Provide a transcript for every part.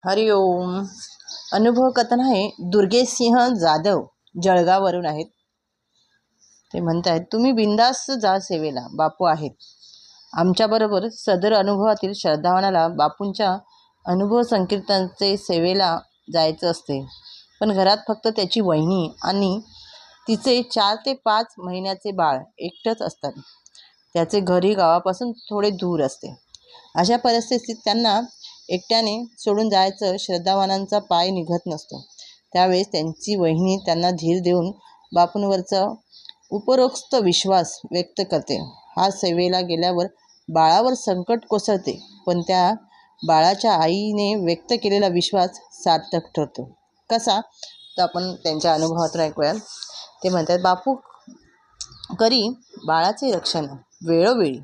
हरि ओम. अनुभव कथन आहे दुर्गेसिंह जाधव जळगाववरून आहेत. ते म्हणतात, तुम्ही बिंदास जा सेवेला, बापू आहेत आमच्याबरोबर. सदर अनुभवातील श्रद्धावानाला बापूंच्या अनुभव संकीर्तनाचे सेवेला जायचं असते, पण घरात फक्त त्याची वहिनी आणि तिचे 4 ते 5 महिन्याचे बाळ एकटंच असतात. त्याचे घरही गावापासून थोडे दूर असते. अशा परिस्थितीत त्यांना एकट्याने सोडून जायचं श्रद्धावानांचा पाय निघत नसतो. त्यावेळेस त्यांची वहिनी त्यांना धीर देऊन बापूंवरचा उपरोक्त विश्वास व्यक्त करते. हा सेवेला गेल्यावर बाळावर संकट कोसळते, पण त्या बाळाच्या आईने व्यक्त केलेला विश्वास सार्थक ठरतो. कसा, तर आपण त्यांच्या अनुभवातून ऐकूया. ते म्हणतात, बापू करी बाळाचे रक्षण वेळोवेळी.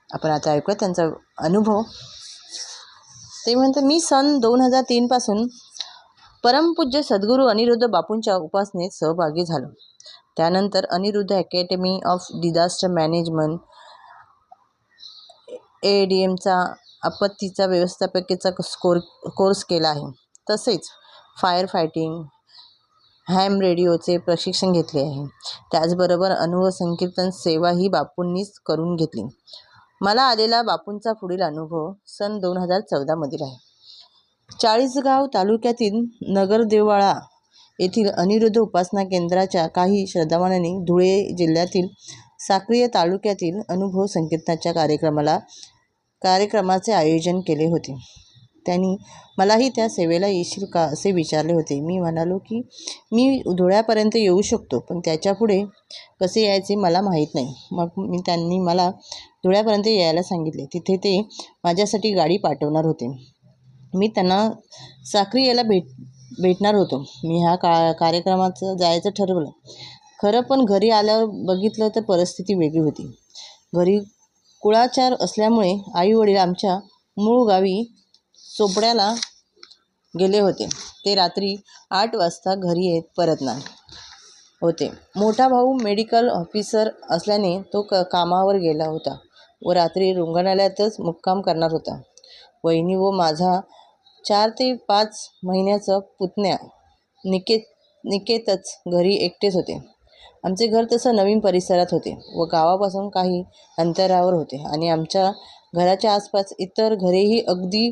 आपण आता ऐकूया त्यांचा अनुभव. ते म्हणतात, मी सन 2003 पासून परमपूज्य सद्गुरू अनिरुद्ध बापूंच्या उपासनेत सहभागी झालो. त्यानंतर Aniruddha academy of disaster management AADMचा आपत्तीचा व्यवस्थापकीचा कोर्स केला आहे. तसेच फायर फायटिंग, हॅम रेडिओचे प्रशिक्षण घेतले आहे. त्याचबरोबर अनुभव संकीर्तन सेवाही बापूंनीच करून घेतली. मला आलेला बापूंचा पुढील अनुभव सन 2014 मधील आहे. चाळीसगाव तालुक्यातील नगरदेवाळा येथील अनिरुद्ध उपासना केंद्राच्या काही श्रद्धावानांनी धुळे जिल्ह्यातील साक्री तालुक्यातील अनुभव संकीर्तनाच्या कार्यक्रमाचे आयोजन केले होते. त्यांनी मलाही त्या सेवेला येशील का असे विचारले होते. मी म्हणालो की मी धुळ्यापर्यंत येऊ शकतो, पण त्याच्यापुढे कसे यायचे मला माहीत नाही. मग त्यांनी मला धुळ्यापर्यंत यायला सांगितले. तिथे ते माझ्यासाठी गाडी पाठवणार होते. मी त्यांना साक्री यायला भेटणार होतो. मी ह्या कार्यक्रमाचं जायचं ठरवलं खरं, पण घरी आल्यावर बघितलं तर परिस्थिती वेगळी होती. घरी कुळाचार असल्यामुळे आई वडील आमच्या मूळ गावी चोपड्याला गेले होते. ते रात्री 8 वाजता घरी परतणार होते. मोठा भाऊ मेडिकल ऑफिसर असल्याने तो कामावर गेला होता व रात्री रुग्णालयातच मुक्काम करणार होता. वहिनी व माझा 4 ते 5 महिन्याचा पुतण्या निकेतच घरी एकटेच होते. आमचे घर तसं नवीन परिसरात होते व गावापासून काही अंतरावर होते आणि आमच्या घराच्या आसपास इतर घरेही अगदी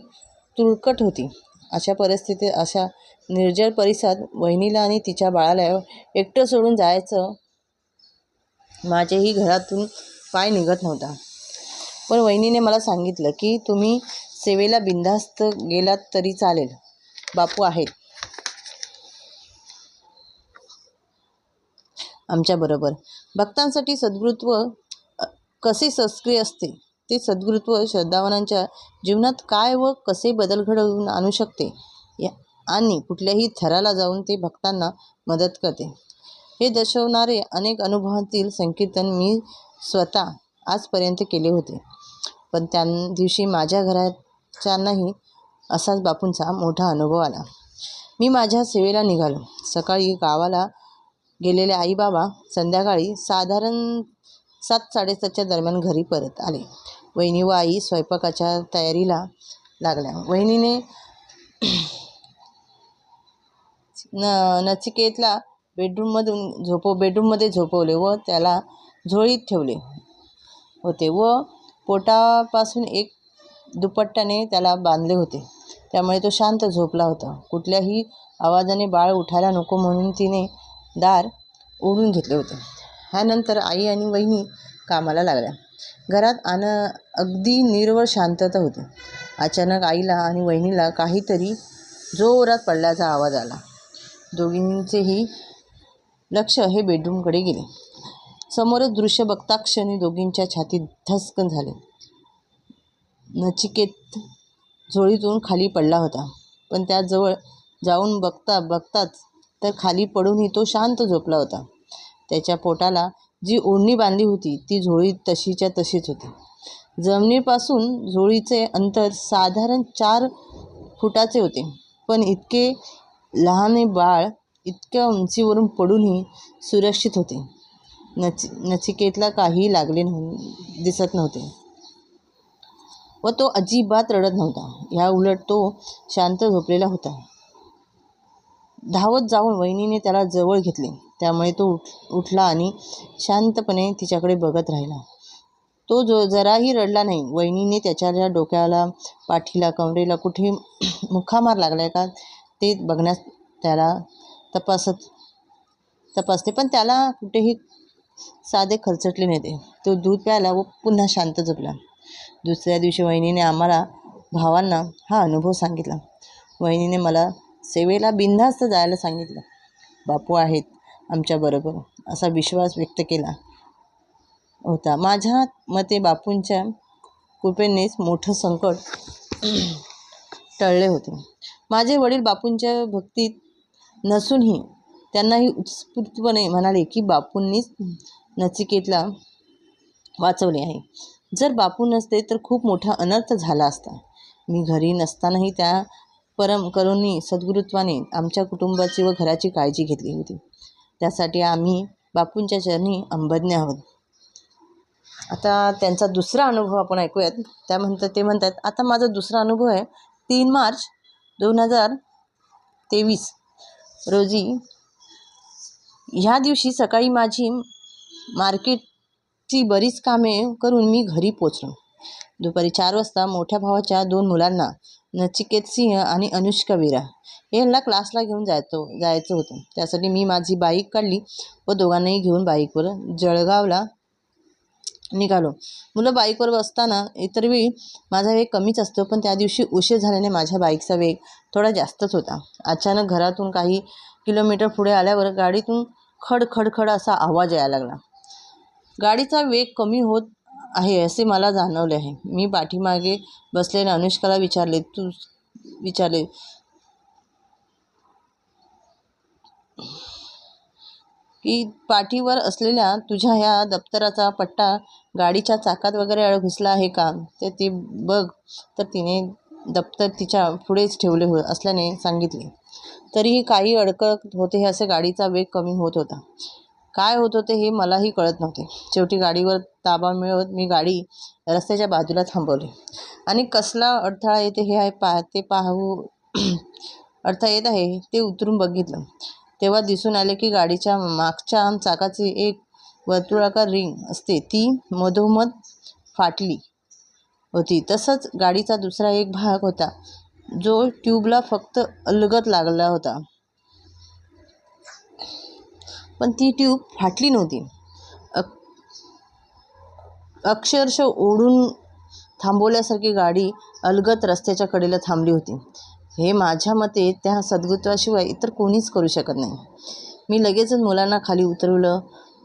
तुळकट होती. अशा परिस्थितीत, अशा निर्जळ परिसरात वहिनीला आणि तिच्या बाळाला एकटं सोडून जायचं माझ्याही घरातून पाय निघत नव्हता. पण वहिनीने मला सांगितलं की तुम्ही सेवेला बिनधास्त गेलात तरी चालेल, बापू आहेत आमच्याबरोबर. भक्तांसाठी सद्गुरुत्व कसे सक्रिय असते, ते सद्गुरुत्व श्रद्धावानांच्या जीवनात काय व कसे बदल घडवून आणू शकते आणि कुठल्याही थराला जाऊन ते भक्तांना मदत करते, हे दर्शवणारे अनेक अनुभवातील संकीर्तन मी स्वतः आजपर्यंत केले होते. पण त्या दिवशी माझ्या घराच्यांनाही असाच बापूंचा मोठा अनुभव आला. मी माझ्या सेवेला निघालो. सकाळी गावाला गेलेले आई बाबा संध्याकाळी साधारण 7-7:30च्या दरम्यान घरी परत आले. वहिनी व आई स्वयंपाकाच्या तयारीला लागल्या. वहिनीने नचिकेतला बेडरूममध्ये झोपवले व त्याला झोळीत ठेवले होते व पोटापासून एक दुपट्ट्याने त्याला बांधले होते. त्यामुळे तो शांत झोपला होता. कुठल्याही आवाजाने बाळ उठायला नको म्हणून तिने दार ओढून घेतले होते. ह्यानंतर आई आणि वहिनी कामाला लागल्या. घरात अगदी निर्मळ शांतता होती. अचानक आईला आणि वहिनीला काहीतरी जोरात पडल्याचा आवाज आला. दोघींचेही लक्ष हे बेडरूमकडे गेले. समोरच दृश्य बघताक्षणी दोघींच्या छातीत धस्कन झाले. नचिकेत झोळीतून खाली पडला होता, पण त्याजवळ जाऊन बघताच तर खाली पडूनही तो शांत झोपला होता. त्याच्या पोटाला जी ओढणी बांधली होती ती झोळीत तशीच्या तशीच होती. जमिनीपासून झोळीचे अंतर साधारण 4 फुटाचे होते, पण इतके लहान बाळ इतक्या उंचीवरून पडूनही सुरक्षित होते. नचिकेतला काही लागले दिसत नव्हते. व तो अजिबात रडत नव्हता. ह्या उलट तो शांत झोपलेला होता. धावत जाऊन वहिनीने त्याला जवळ घेतले. त्यामुळे तो उठला आणि शांतपणे तिच्याकडे बघत राहिला. तो जराही रडला नाही. वहिनीने त्याच्या डोक्याला, पाठीला, कमरेला कुठे मुखामार लागलाय का ते बघण्यास त्याला तपासते, पण त्याला कुठेही साधे खरचटले नव्हते. तो दूध प्यायला व पुन्हा शांत झोपला. दुसऱ्या दिवशी वहिनीने आम्हाला भावांना हा अनुभव सांगितला. वहिनीने मला सेवेला बिनधास्त जायला सांगितलं. बापू आहेत आमच्याबरोबर असा विश्वास व्यक्त केला होता. माझ्या मते बापूंच्या कृपेनेच मोठं संकट टळले होते. माझे वडील बापूंच्या भक्तीत नसूनही त्यांनाही उत्स्फूर्तपणे म्हणाले की बापूंनीच नचिकेतला वाचवले आहे. जर बापू नसते तर खूप मोठा अनर्थ झाला असता. मी घरी नसतानाही त्या परम करुणी सद्गुरुत्वाने आमच्या कुटुंबाची व घराची काळजी घेतली होती. त्यासाठी आम्ही बापूंच्या चरणी अंबज्ञ आहोत. आता त्यांचा दुसरा अनुभव आपण ऐकूयात. ते म्हणतात, आता माझा दुसरा अनुभव आहे. 3 मार्च 2023 रोजी ह्या दिवशी सकाळी माझी मार्केटची बरीच कामे करून मी घरी पोचलो. दुपारी 4 वाजता मोठ्या भावाच्या 2 मुलांना, नचिकेत सिंह आणि अनुष्का वीरा, यांना क्लासला घेऊन जायचं होतं. त्यासाठी मी माझी बाईक काढली व दोघांनाही घेऊन बाईकवर जळगावला निघालो. मुलं बाईकवर बसताना इतर वेळी माझा वेग कमीच असतो, पण त्या दिवशी उशीर झाल्याने माझ्या बाईकचा वेग थोडा जास्तच होता. अचानक घरातून काही किलोमीटर पुढे आल्यावर गाडीतून खड खड खड असा आवाज यायला लागला. गाडीचा वेग कमी होत आहे असे मला जाणवले आहे. मी पाठीमागे बसलेल्या अनुष्काला विचारले की पाठीवर असलेल्या तुझ्या ह्या दप्तराचा पट्टा गाडीच्या चाकात वगैरे घुसला आहे का ते बघ. तर तिने दप्तर तिच्या पुढेच ठेवले असल्याने सांगितले. तरीही काही अडकत होते असे गाडीचा वेग कमी होत होता. काय होत होते हे मलाही कळत नव्हते. शेवटी गाडीवर ताबा मिळवत मी गाडी रस्त्याच्या बाजूला थांबवली आणि कसला अडथळा येते अडथळा येत आहे ते उतरून बघितलं. तेव्हा दिसून आले की गाडीच्या मागच्या चाकाची एक वर्तुळाकार रिंग असते ती मधोमध फाटली होती. तसंच गाडीचा दुसरा एक भाग होता जो ट्यूबला फक्त अलगद लागला होता, पण ती ट्यूब फाटली नव्हती. अक्षरशः ओढून थांबवल्यासारखी गाडी अलगद रस्त्याच्या कडेला थांबली होती. हे माझ्या मते त्या सद्गुरुत्वाशिवाय इतर कोणीच करू शकत नाही. मी लगेचच मुलांना खाली उतरवलं.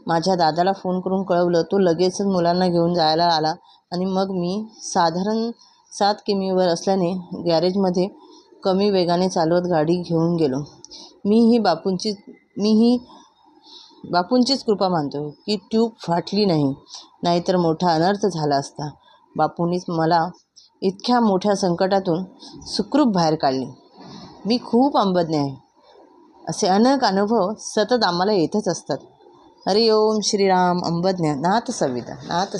माझ्या दादाला फोन करून कळवलं. तो लगेचच मुलांना घेऊन जायला आला आणि मग मी साधारण 7 किमीवर असल्याने गॅरेजमध्ये कमी वेगाने चालवत गाडी घेऊन गेलो. मीही बापूंचीच कृपा मानतो की ट्यूब फाटली नाही, नाहीतर मोठा अनर्थ झाला असता. बापूंनीच मला इतक्या मोठ्या संकटातून सुखरूप बाहेर काढले. मी खूप अंबज्ञ आहे. असे अनेक अनुभव सतत आम्हाला येतच असतात. हरि ओम श्रीराम. अंबज्ञ नाथ सविता नाथ